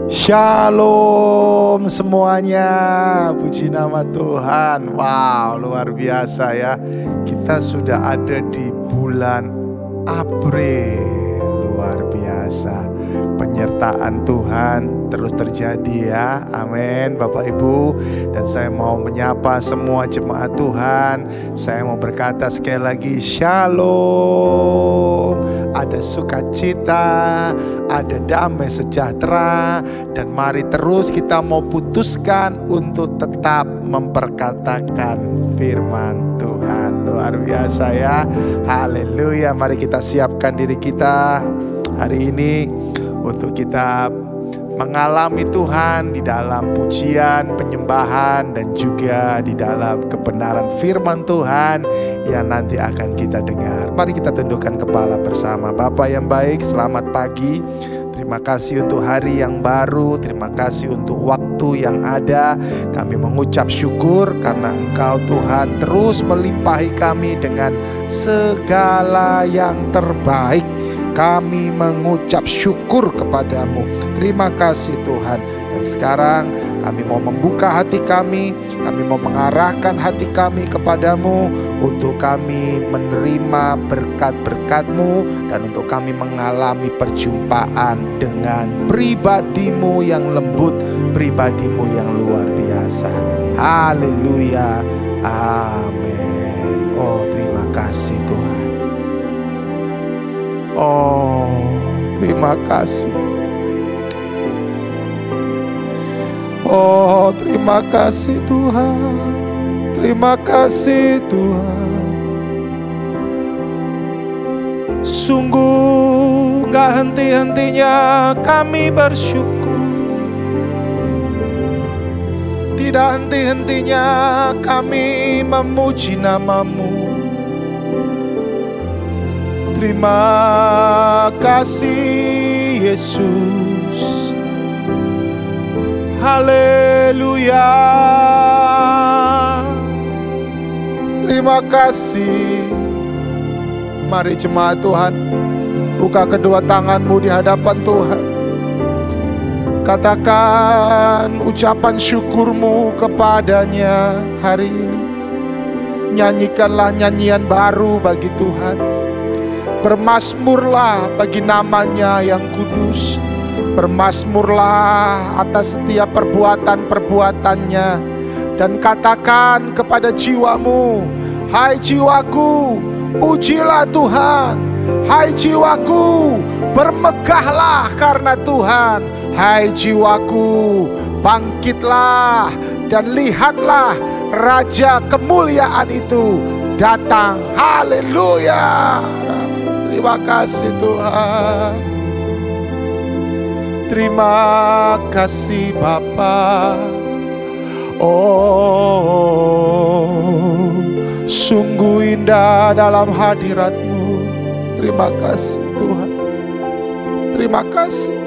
Shalom semuanya, puji nama Tuhan. Wow, luar biasa ya. Kita sudah ada di bulan April. Luar biasa. Penyertaan Tuhan terus terjadi ya. Amin Bapak Ibu. Dan saya mau menyapa semua jemaat Tuhan. Saya mau berkata sekali lagi Shalom. Ada sukacita, ada damai sejahtera. Dan mari terus kita mau putuskan untuk tetap memperkatakan firman Tuhan. Luar biasa ya. Haleluya. Mari kita siapkan diri kita hari ini untuk kita mengalami Tuhan di dalam pujian, penyembahan, dan juga di dalam kebenaran firman Tuhan yang nanti akan kita dengar. Mari kita tundukkan kepala bersama. Bapa yang baik, selamat pagi. Terima kasih untuk hari yang baru. Terima kasih untuk waktu yang ada. Kami mengucap syukur karena Engkau Tuhan terus melimpahi kami dengan segala yang terbaik. Kami mengucap syukur kepadamu. Terima kasih Tuhan. Dan sekarang kami mau membuka hati kami mau mengarahkan hati kami kepadamu, untuk kami menerima berkat-berkat-Mu, dan untuk kami mengalami perjumpaan dengan pribadi-Mu yang lembut, pribadi-Mu yang luar biasa. Haleluya. Amin. Oh, terima kasih Tuhan. Oh, terima kasih. Oh, terima kasih Tuhan. Terima kasih Tuhan. Sungguh gak henti-hentinya kami bersyukur. Tidak henti-hentinya kami memuji nama-Mu. Terima kasih Yesus. Haleluya. Terima kasih. Mari jemaat Tuhan, buka kedua tanganmu di hadapan Tuhan. Katakan ucapan syukurmu kepadanya hari ini. Nyanyikanlah nyanyian baru bagi Tuhan. Bermazmurlah bagi namanya yang kudus. Bermazmurlah atas setiap perbuatan-perbuatannya. Dan katakan kepada jiwamu, hai jiwaku, pujilah Tuhan. Hai jiwaku, bermegahlah karena Tuhan. Hai jiwaku, bangkitlah dan lihatlah Raja kemuliaan itu datang. Haleluya. Terima kasih Tuhan. Terima kasih Bapa. Oh, sungguh indah dalam hadirat-Mu. Terima kasih Tuhan. Terima kasih.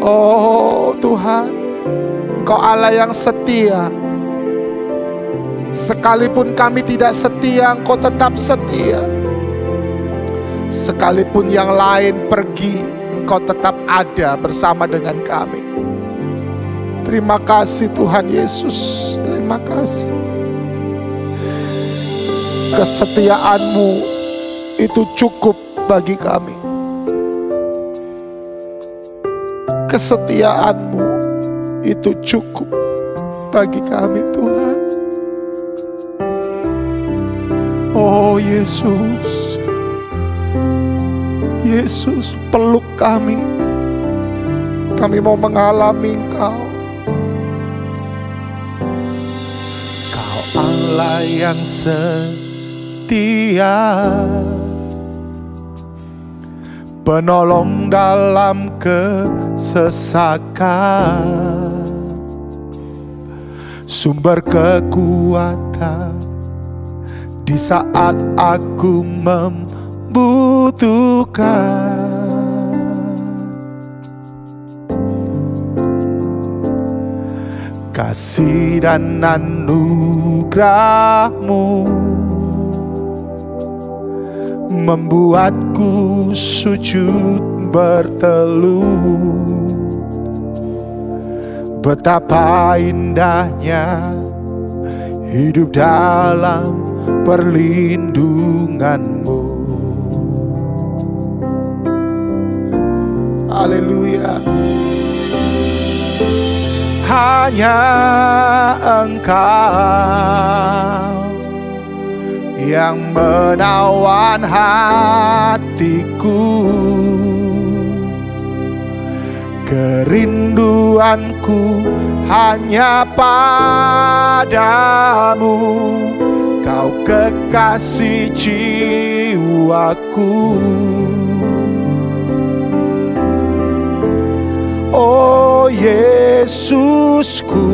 Oh Tuhan, Engkau Allah yang setia. Sekalipun kami tidak setia, Engkau tetap setia. Sekalipun yang lain pergi, Engkau tetap ada bersama dengan kami. Terima kasih Tuhan Yesus. Terima kasih. Kesetiaan-Mu itu cukup bagi kami. Kesetiaan-Mu itu cukup bagi kami Tuhan. Oh Yesus, Yesus peluk kami. Kami mau mengalami Engkau. Kau Allah yang setia, penolong dalam kesesakan, sumber kekuatan di saat aku membutuhkan. Kasih dan anugerah-Mu membuatku sujud bertelut. Betapa indahnya hidup dalam perlindungan-Mu. Haleluya. Hanya Engkau yang menawan hatiku. Kerinduanku hanya padamu, Kau kekasih jiwaku. Oh Yesusku,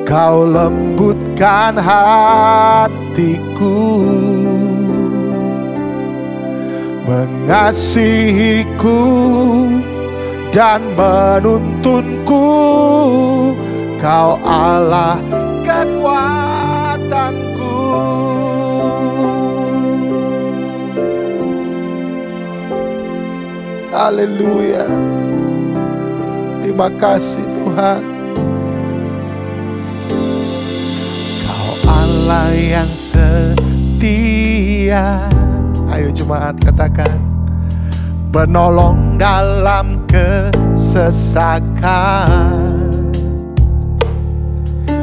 Kau lembutkan hatiku, mengasihiku dan menuntunku. Kau Allah kekuatanku. Haleluya. Terima kasih Tuhan. Kau Allah yang setia. Ayo jemaat katakan, penolong dalam kesesakan,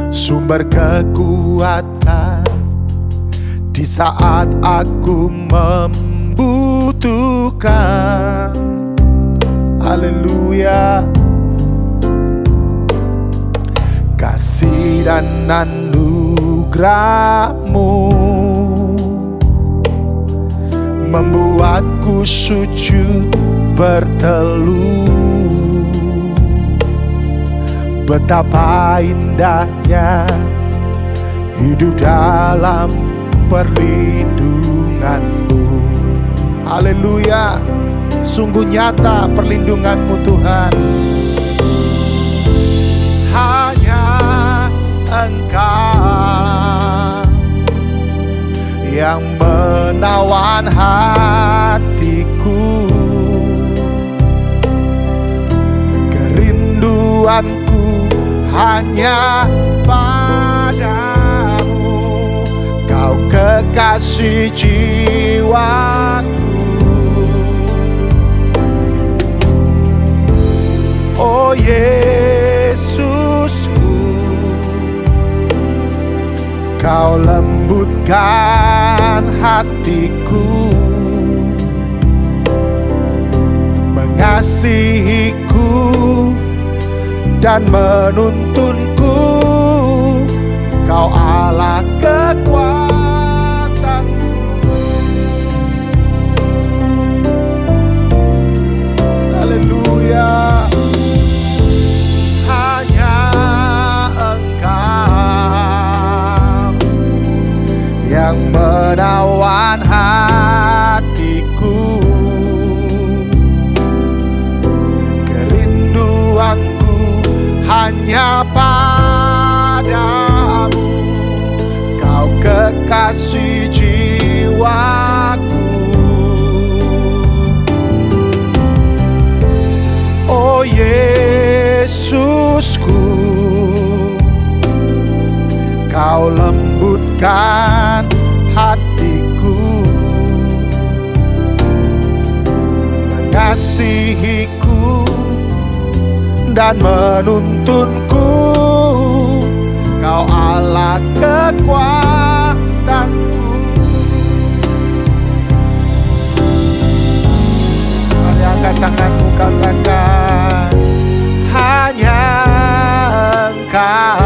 sumber kekuatan di saat aku membutuhkan. Haleluya. Kasih dan anugerah-Mu membuatku sujud bertelut. Betapa indahnya hidup dalam perlindungan-Mu. Haleluya. Sungguh nyata perlindungan-Mu Tuhan. Hanya Engkau yang menawan hatiku. Kerinduanku hanya padamu, Kau kekasih jiwaku. Oh Yesusku, Kau lembutkan hatiku, mengasihiku dan menuntunku. Kau Allah kekuatanku. Haleluya. Yang menawan hatiku. Kerinduanku hanya padamu, Kau kekasih jiwaku. Oh Yesusku, Kau lembutkan hatiku, mengasihiku dan menuntunku. Kau Allah kekuatanku. Mari angkat tanganmu, katakan, hanya Engkau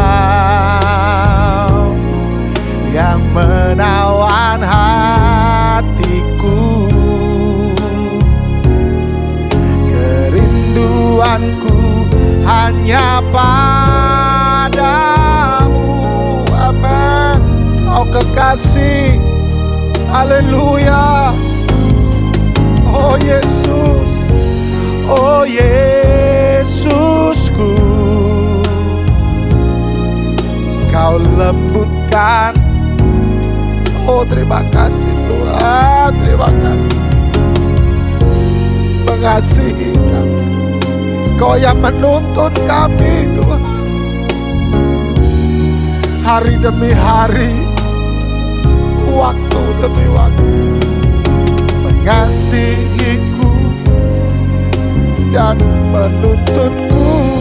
yang menawan hatiku. Kerinduanku hanya padamu. Amin. Oh kekasih. Haleluya. Oh Yesus. Oh Yesusku, Kau lembutkan. Oh terima kasih Tuhan, terima kasih. mengasihi kami. Engkau yang menuntun kami Tuhan. Hari demi hari, waktu demi waktu, mengasihiku dan menuntunku.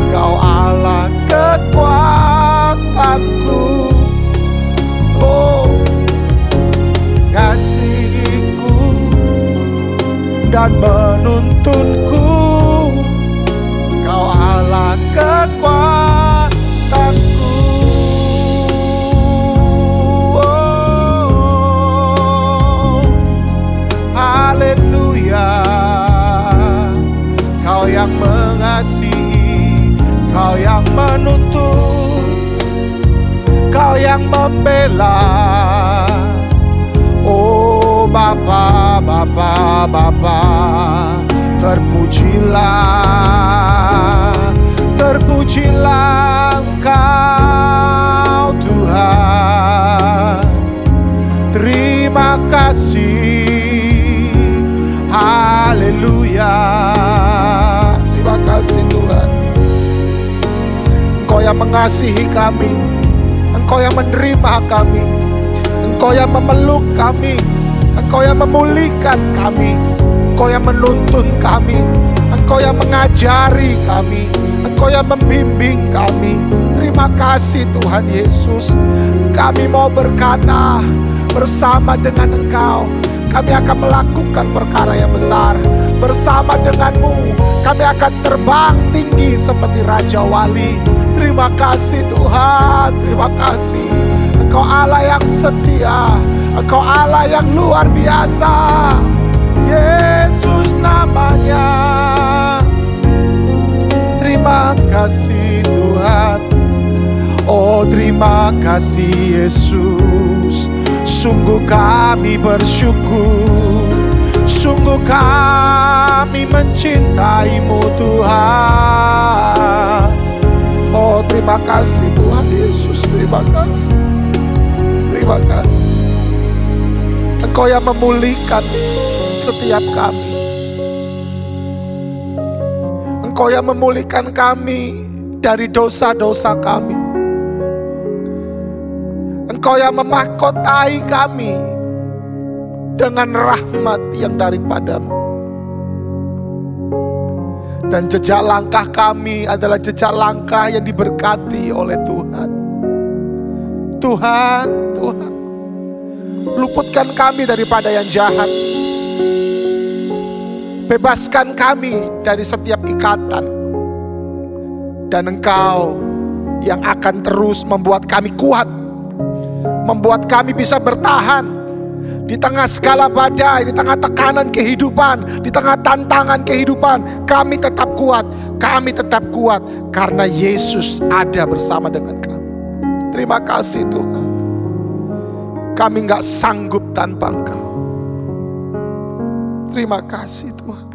Kau Allah kekuatanku. Oh, mengasihiku dan menuntunku. Kau Allah kekuatanku. Oh, haleluya. Kau yang mengasihi, Kau yang menuntun, Kau yang membela. Oh Bapa, Bapa, Bapa, terpujilah, terpujilah Engkau Tuhan. Terima kasih, haleluya. Terima kasih Tuhan. Engkau yang mengasihi kami, Engkau yang menerima kami, Engkau yang memeluk kami, Engkau yang memulihkan kami, Engkau yang menuntun kami, Engkau yang mengajari kami, Engkau yang membimbing kami. Terima kasih Tuhan Yesus. Kami mau berkata, bersama dengan Engkau kami akan melakukan perkara yang besar. Bersama denganmu kami akan terbang tinggi seperti Raja Wali. Terima kasih Tuhan, terima kasih. Engkau Allah yang setia, Engkau Allah yang luar biasa. Yesus namanya. Terima kasih Tuhan. Oh terima kasih Yesus. Sungguh kami bersyukur, sungguh kami mencintaimu Tuhan. Oh terima kasih Tuhan Yesus, terima kasih. Terima kasih. Engkau yang memulihkan setiap kami. Engkau yang memulihkan kami dari dosa-dosa kami. Engkau yang memahkotai kami dengan rahmat yang daripadamu. Dan jejak langkah kami adalah jejak langkah yang diberkati oleh Tuhan. Tuhan, Tuhan, luputkan kami daripada yang jahat. Bebaskan kami dari setiap ikatan. Dan Engkau yang akan terus membuat kami kuat, membuat kami bisa bertahan di tengah segala badai, di tengah tekanan kehidupan, di tengah tantangan kehidupan. Kami tetap kuat, kami tetap kuat karena Yesus ada bersama dengan kami. Terima kasih Tuhan. Kami gak sanggup tanpa Engkau. Terima kasih Tuhan.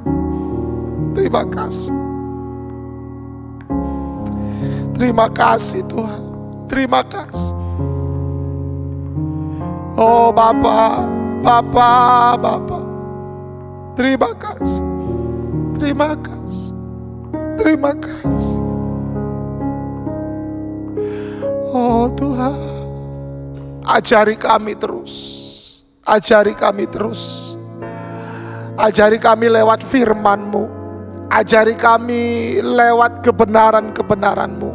Terima kasih. Terima kasih Tuhan. Terima kasih. Oh Bapa, Bapa, Bapa, terima kasih, terima kasih, terima kasih. Oh Tuhan, ajari kami terus, ajari kami terus, ajari kami lewat firman-Mu, ajari kami lewat kebenaran-kebenaran-Mu,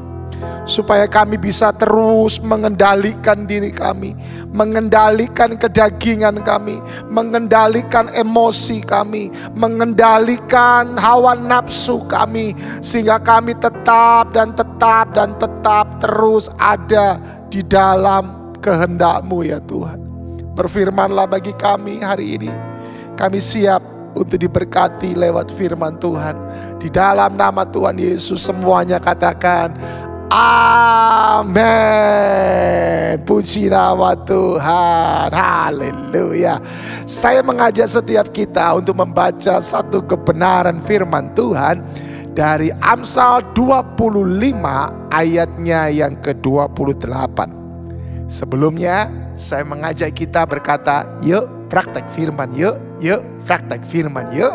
supaya kami bisa terus mengendalikan diri kami, mengendalikan kedagingan kami, mengendalikan emosi kami, mengendalikan hawa nafsu kami, sehingga kami tetap dan tetap dan tetap terus ada di dalam kehendak-Mu ya Tuhan. Berfirmanlah bagi kami hari ini. Kami siap untuk diberkati lewat firman Tuhan. Di dalam nama Tuhan Yesus semuanya katakan amin. Puji nama Tuhan. Haleluya. Saya mengajak setiap kita untuk membaca satu kebenaran firman Tuhan dari Amsal 25 ayatnya yang ke-28. Sebelumnya saya mengajak kita berkata, yuk praktek firman yuk. Yuk praktek firman yuk.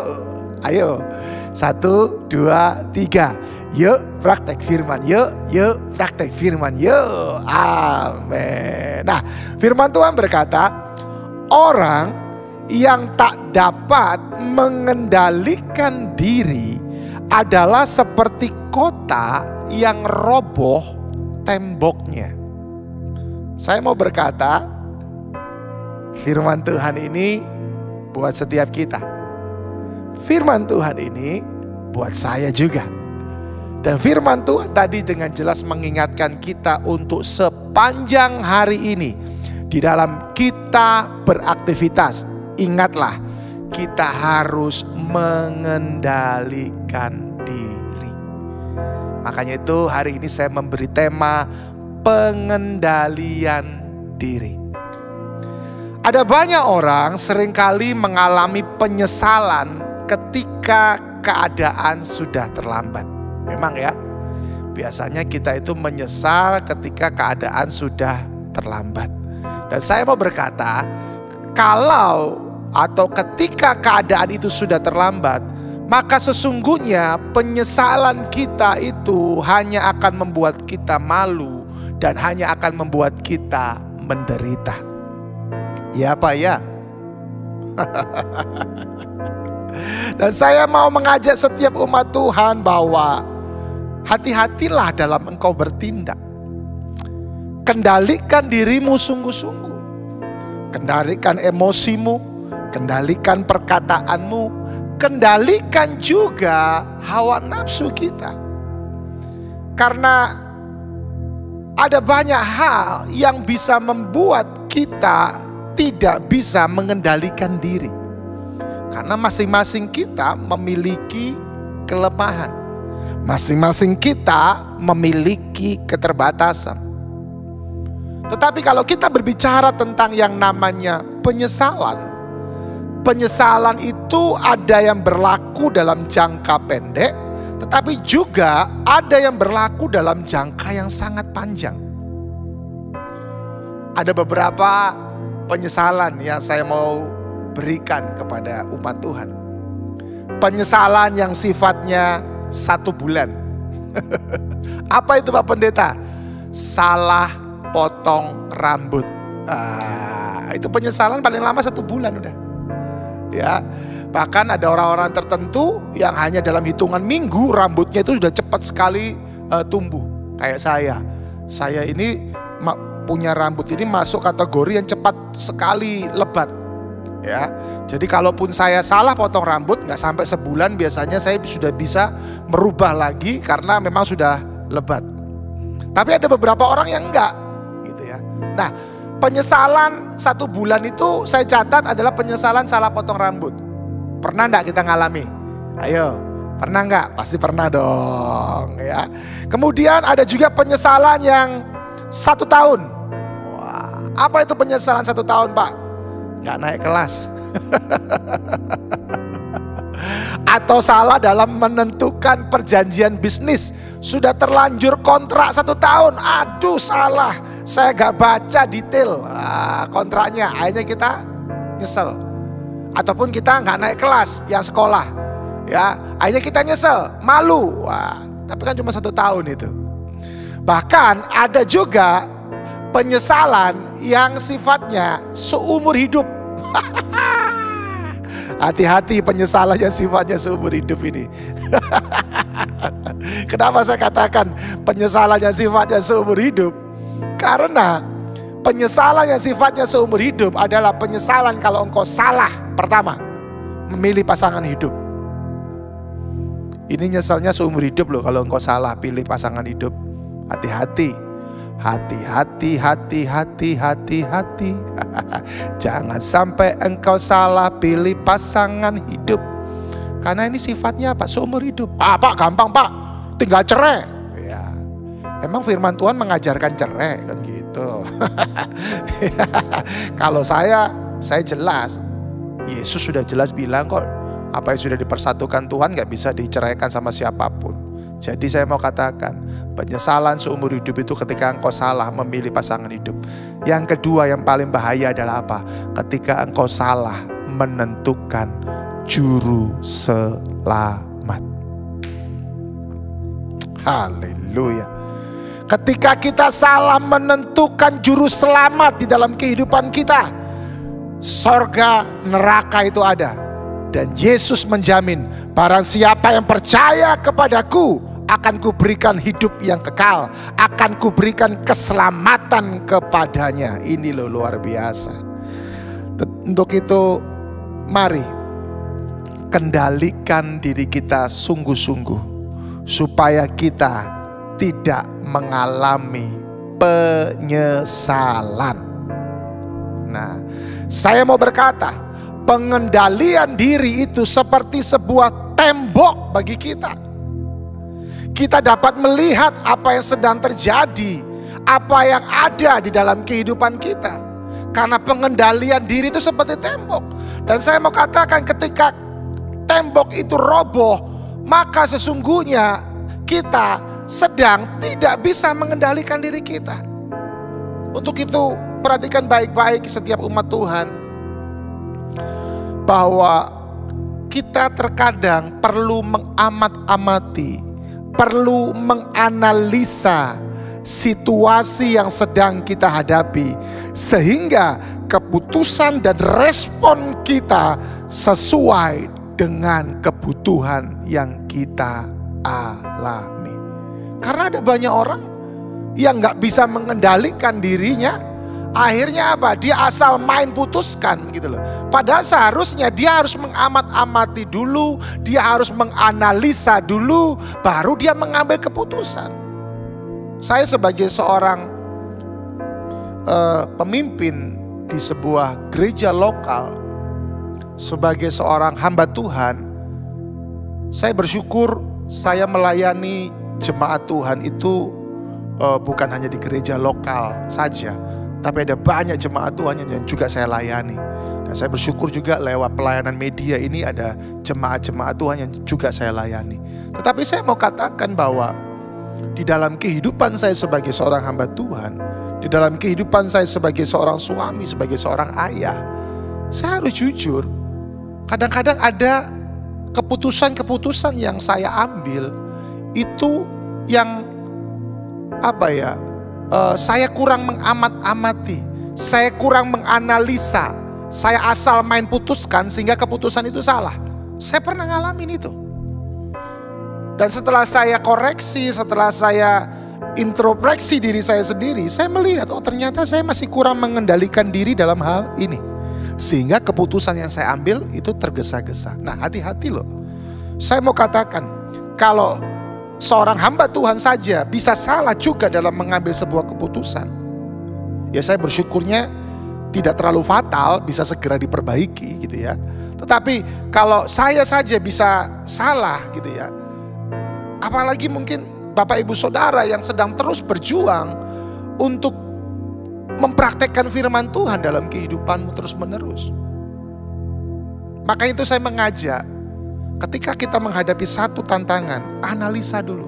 Ayo 1, 2, 3. Yuk praktek firman yuk. Yuk praktek firman yuk. Amin. Nah, firman Tuhan berkata, orang yang tak dapat mengendalikan diri adalah seperti kota yang roboh temboknya. Saya mau berkata, firman Tuhan ini buat setiap kita. Firman Tuhan ini buat saya juga. Dan firman Tuhan tadi dengan jelas mengingatkan kita untuk sepanjang hari ini di dalam kita beraktivitas. Ingatlah, kita harus mengendalikan diri. Makanya itu hari ini saya memberi tema pengendalian diri. Ada banyak orang seringkali mengalami penyesalan ketika keadaan sudah terlambat. Memang ya, biasanya kita itu menyesal ketika keadaan sudah terlambat. Dan saya mau berkata, kalau atau ketika keadaan itu sudah terlambat, maka sesungguhnya penyesalan kita itu hanya akan membuat kita malu dan hanya akan membuat kita menderita. Ya Pak ya. Dan saya mau mengajak setiap umat Tuhan bahwa hati-hatilah dalam engkau bertindak. Kendalikan dirimu sungguh-sungguh. Kendalikan emosimu, kendalikan perkataanmu, kendalikan juga hawa nafsu kita. Karena ada banyak hal yang bisa membuat kita tidak bisa mengendalikan diri. Karena masing-masing kita memiliki kelemahan. Masing-masing kita memiliki keterbatasan. Tetapi kalau kita berbicara tentang yang namanya penyesalan, penyesalan itu ada yang berlaku dalam jangka pendek, tetapi juga ada yang berlaku dalam jangka yang sangat panjang. Ada beberapa penyesalan yang saya mau berikan kepada umat Tuhan. Penyesalan yang sifatnya 1 bulan. Apa itu Pak Pendeta? Salah potong rambut. Itu penyesalan paling lama 1 bulan udah. Ya, bahkan ada orang-orang tertentu yang hanya dalam hitungan minggu rambutnya itu sudah cepat sekali tumbuh. Kayak saya ini punya rambut ini masuk kategori yang cepat sekali lebat. Ya, jadi kalaupun saya salah potong rambut, nggak sampai sebulan biasanya saya sudah bisa merubah lagi karena memang sudah lebat. Tapi ada beberapa orang yang enggak, gitu ya. Nah, penyesalan 1 bulan itu saya catat adalah penyesalan salah potong rambut. Pernah enggak kita ngalami? Ayo, pernah enggak? Pasti pernah dong, ya. Kemudian ada juga penyesalan yang 1 tahun. Wah, apa itu penyesalan 1 tahun, Pak? Nggak naik kelas. Atau salah dalam menentukan perjanjian bisnis. Sudah terlanjur kontrak 1 tahun. Aduh salah, saya gak baca detail kontraknya. Akhirnya kita nyesel. Ataupun kita gak naik kelas yang sekolah, ya, akhirnya kita nyesel, malu. Wah, tapi kan cuma 1 tahun itu. Bahkan ada juga penyesalan yang sifatnya seumur hidup. Hati-hati penyesalan yang sifatnya seumur hidup ini. Kenapa saya katakan penyesalan yang sifatnya seumur hidup? Karena penyesalan yang sifatnya seumur hidup adalah penyesalan kalau engkau salah pertama memilih pasangan hidup. Ini nyesalnya seumur hidup loh kalau engkau salah pilih pasangan hidup. Hati-hati. Hati-hati. Jangan sampai engkau salah pilih pasangan hidup. Karena ini sifatnya apa? Seumur hidup. Pak, gampang Pak, tinggal cerai. Ya, emang firman Tuhan mengajarkan cerai kan gitu. Kalau saya jelas. Yesus sudah jelas bilang kok, apa yang sudah dipersatukan Tuhan gak bisa diceraikan sama siapapun. Jadi saya mau katakan, penyesalan seumur hidup itu ketika engkau salah memilih pasangan hidup. Yang kedua yang paling bahaya adalah apa? Ketika engkau salah menentukan juru selamat. Haleluya. Ketika kita salah menentukan juru selamat di dalam kehidupan kita, sorga neraka itu ada. Dan Yesus menjamin, barang siapa yang percaya kepadaku, akan kuberikan hidup yang kekal, akan kuberikan keselamatan kepadanya. Ini loh luar biasa. Untuk itu mari kendalikan diri kita sungguh-sungguh, supaya kita tidak mengalami penyesalan. Nah, saya mau berkata, pengendalian diri itu seperti sebuah tembok bagi kita. Kita dapat melihat apa yang sedang terjadi, apa yang ada di dalam kehidupan kita. Karena pengendalian diri itu seperti tembok. Dan saya mau katakan, ketika tembok itu roboh, maka sesungguhnya kita sedang tidak bisa mengendalikan diri kita. Untuk itu perhatikan baik-baik setiap umat Tuhan, bahwa kita terkadang perlu mengamat-amati, perlu menganalisa situasi yang sedang kita hadapi, sehingga keputusan dan respon kita sesuai dengan kebutuhan yang kita alami. Karena ada banyak orang yang gak bisa mengendalikan dirinya. Akhirnya apa? Dia asal main putuskan gitu loh. Padahal seharusnya dia harus mengamat-amati dulu, dia harus menganalisa dulu, baru dia mengambil keputusan. Saya sebagai seorang pemimpin di sebuah gereja lokal, sebagai seorang hamba Tuhan, saya bersyukur saya melayani jemaat Tuhan itu bukan hanya di gereja lokal saja, tapi ada banyak jemaat Tuhan yang juga saya layani. Dan saya bersyukur juga lewat pelayanan media ini ada jemaat-jemaat Tuhan yang juga saya layani. Tetapi saya mau katakan bahwa di dalam kehidupan saya sebagai seorang hamba Tuhan, di dalam kehidupan saya sebagai seorang suami, sebagai seorang ayah, saya harus jujur. Kadang-kadang ada keputusan-keputusan yang saya ambil itu yang saya kurang mengamat-amati, saya kurang menganalisa, saya asal main putuskan sehingga keputusan itu salah. Saya pernah ngalamin itu. Dan setelah saya koreksi, setelah saya introspeksi diri saya sendiri, saya melihat, oh ternyata saya masih kurang mengendalikan diri dalam hal ini. Sehingga keputusan yang saya ambil itu tergesa-gesa. Nah, hati-hati loh. Saya mau katakan, kalau seorang hamba Tuhan saja bisa salah juga dalam mengambil sebuah keputusan, ya saya bersyukurnya tidak terlalu fatal, bisa segera diperbaiki gitu ya. Tetapi kalau saya saja bisa salah gitu ya, apalagi mungkin Bapak Ibu Saudara yang sedang terus berjuang untuk mempraktekkan firman Tuhan dalam kehidupanmu terus menerus. Maka itu saya mengajak, ketika kita menghadapi satu tantangan, analisa dulu.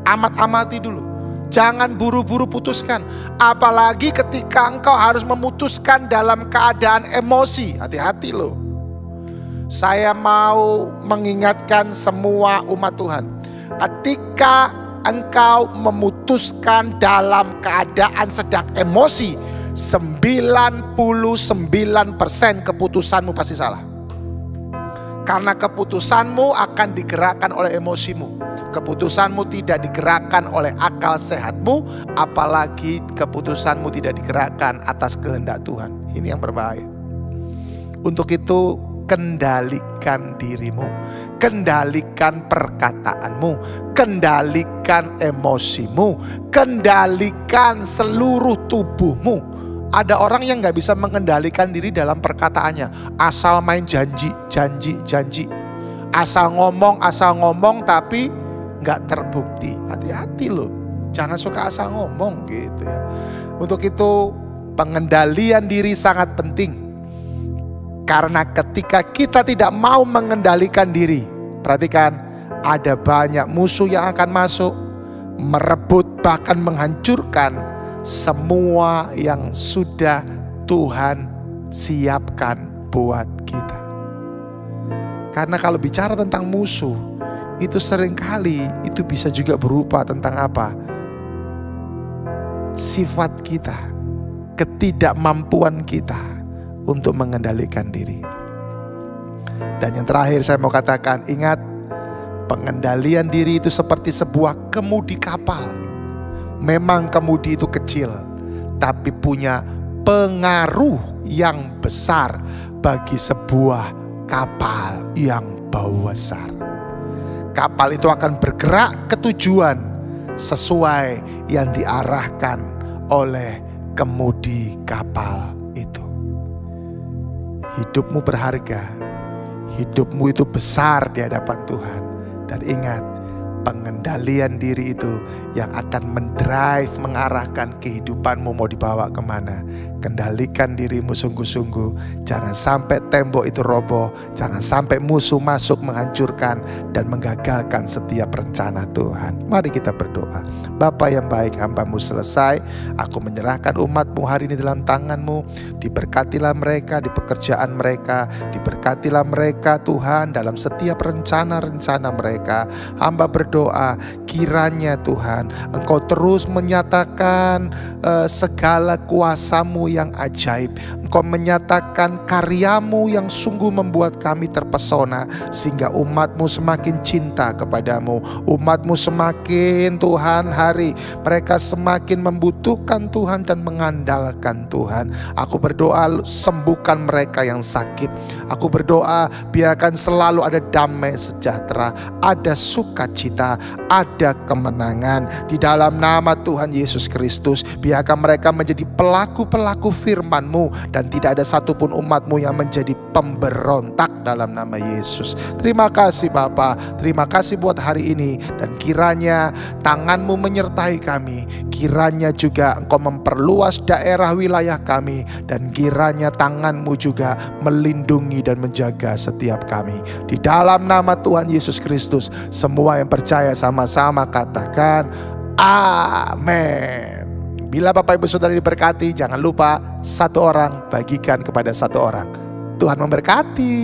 Amat-amati dulu. Jangan buru-buru putuskan. Apalagi ketika engkau harus memutuskan dalam keadaan emosi. Hati-hati loh. Saya mau mengingatkan semua umat Tuhan. Ketika engkau memutuskan dalam keadaan sedang emosi, 99% keputusanmu pasti salah. Karena keputusanmu akan digerakkan oleh emosimu. Keputusanmu tidak digerakkan oleh akal sehatmu, apalagi keputusanmu tidak digerakkan atas kehendak Tuhan. Ini yang berbahaya. Untuk itu kendalikan dirimu, kendalikan perkataanmu, kendalikan emosimu, kendalikan seluruh tubuhmu. Ada orang yang gak bisa mengendalikan diri dalam perkataannya. Asal main janji. Asal ngomong tapi gak terbukti. Hati-hati loh. Jangan suka asal ngomong gitu ya. Untuk itu pengendalian diri sangat penting. Karena ketika kita tidak mau mengendalikan diri, perhatikan, Ada banyak musuh yang akan masuk, merebut bahkan menghancurkan semua yang sudah Tuhan siapkan buat kita. Karena kalau bicara tentang musuh, itu seringkali itu bisa juga berupa tentang apa? Sifat kita, ketidakmampuan kita untuk mengendalikan diri. Dan yang terakhir saya mau katakan, ingat, pengendalian diri itu seperti sebuah kemudi kapal. Memang kemudi itu kecil, tapi punya pengaruh yang besar bagi sebuah kapal yang besar. Kapal itu akan bergerak ke tujuan sesuai yang diarahkan oleh kemudi kapal itu. Hidupmu berharga, hidupmu itu besar di hadapan Tuhan. Dan ingat, pengendalian diri itu yang akan mendrive, mengarahkan kehidupanmu mau dibawa kemana. Kendalikan dirimu sungguh-sungguh. Jangan sampai tembok itu roboh. Jangan sampai musuh masuk menghancurkan dan menggagalkan setiap rencana Tuhan. Mari kita berdoa. Bapa yang baik, hamba-Mu selesai. Aku menyerahkan umat-Mu hari ini dalam tangan-Mu. Diberkatilah mereka di pekerjaan mereka. Diberkatilah mereka Tuhan dalam setiap rencana-rencana mereka. Hamba berdoa, kiranya Tuhan Engkau terus menyatakan segala kuasa-Mu yang ajaib. Engkau menyatakan karya-Mu yang sungguh membuat kami terpesona, sehingga umat-Mu semakin cinta kepadamu. Umat-Mu semakin, Tuhan, hari mereka semakin membutuhkan Tuhan dan mengandalkan Tuhan. Aku berdoa, sembuhkan mereka yang sakit. Aku berdoa, biarkan selalu ada damai sejahtera, ada sukacita, ada kemenangan di dalam nama Tuhan Yesus Kristus. Biarkan mereka menjadi pelaku-pelaku firman-Mu, dan tidak ada satupun umat-Mu yang menjadi pemberontak dalam nama Yesus. Terima kasih Bapa, terima kasih buat hari ini, dan kiranya tangan-Mu menyertai kami. Kiranya juga Engkau memperluas daerah wilayah kami, dan kiranya tangan-Mu juga melindungi dan menjaga setiap kami. Di dalam nama Tuhan Yesus Kristus, semua yang percaya sama-sama katakan amin. Bila Bapak Ibu Saudara diberkati, jangan lupa satu orang bagikan kepada satu orang. Tuhan memberkati.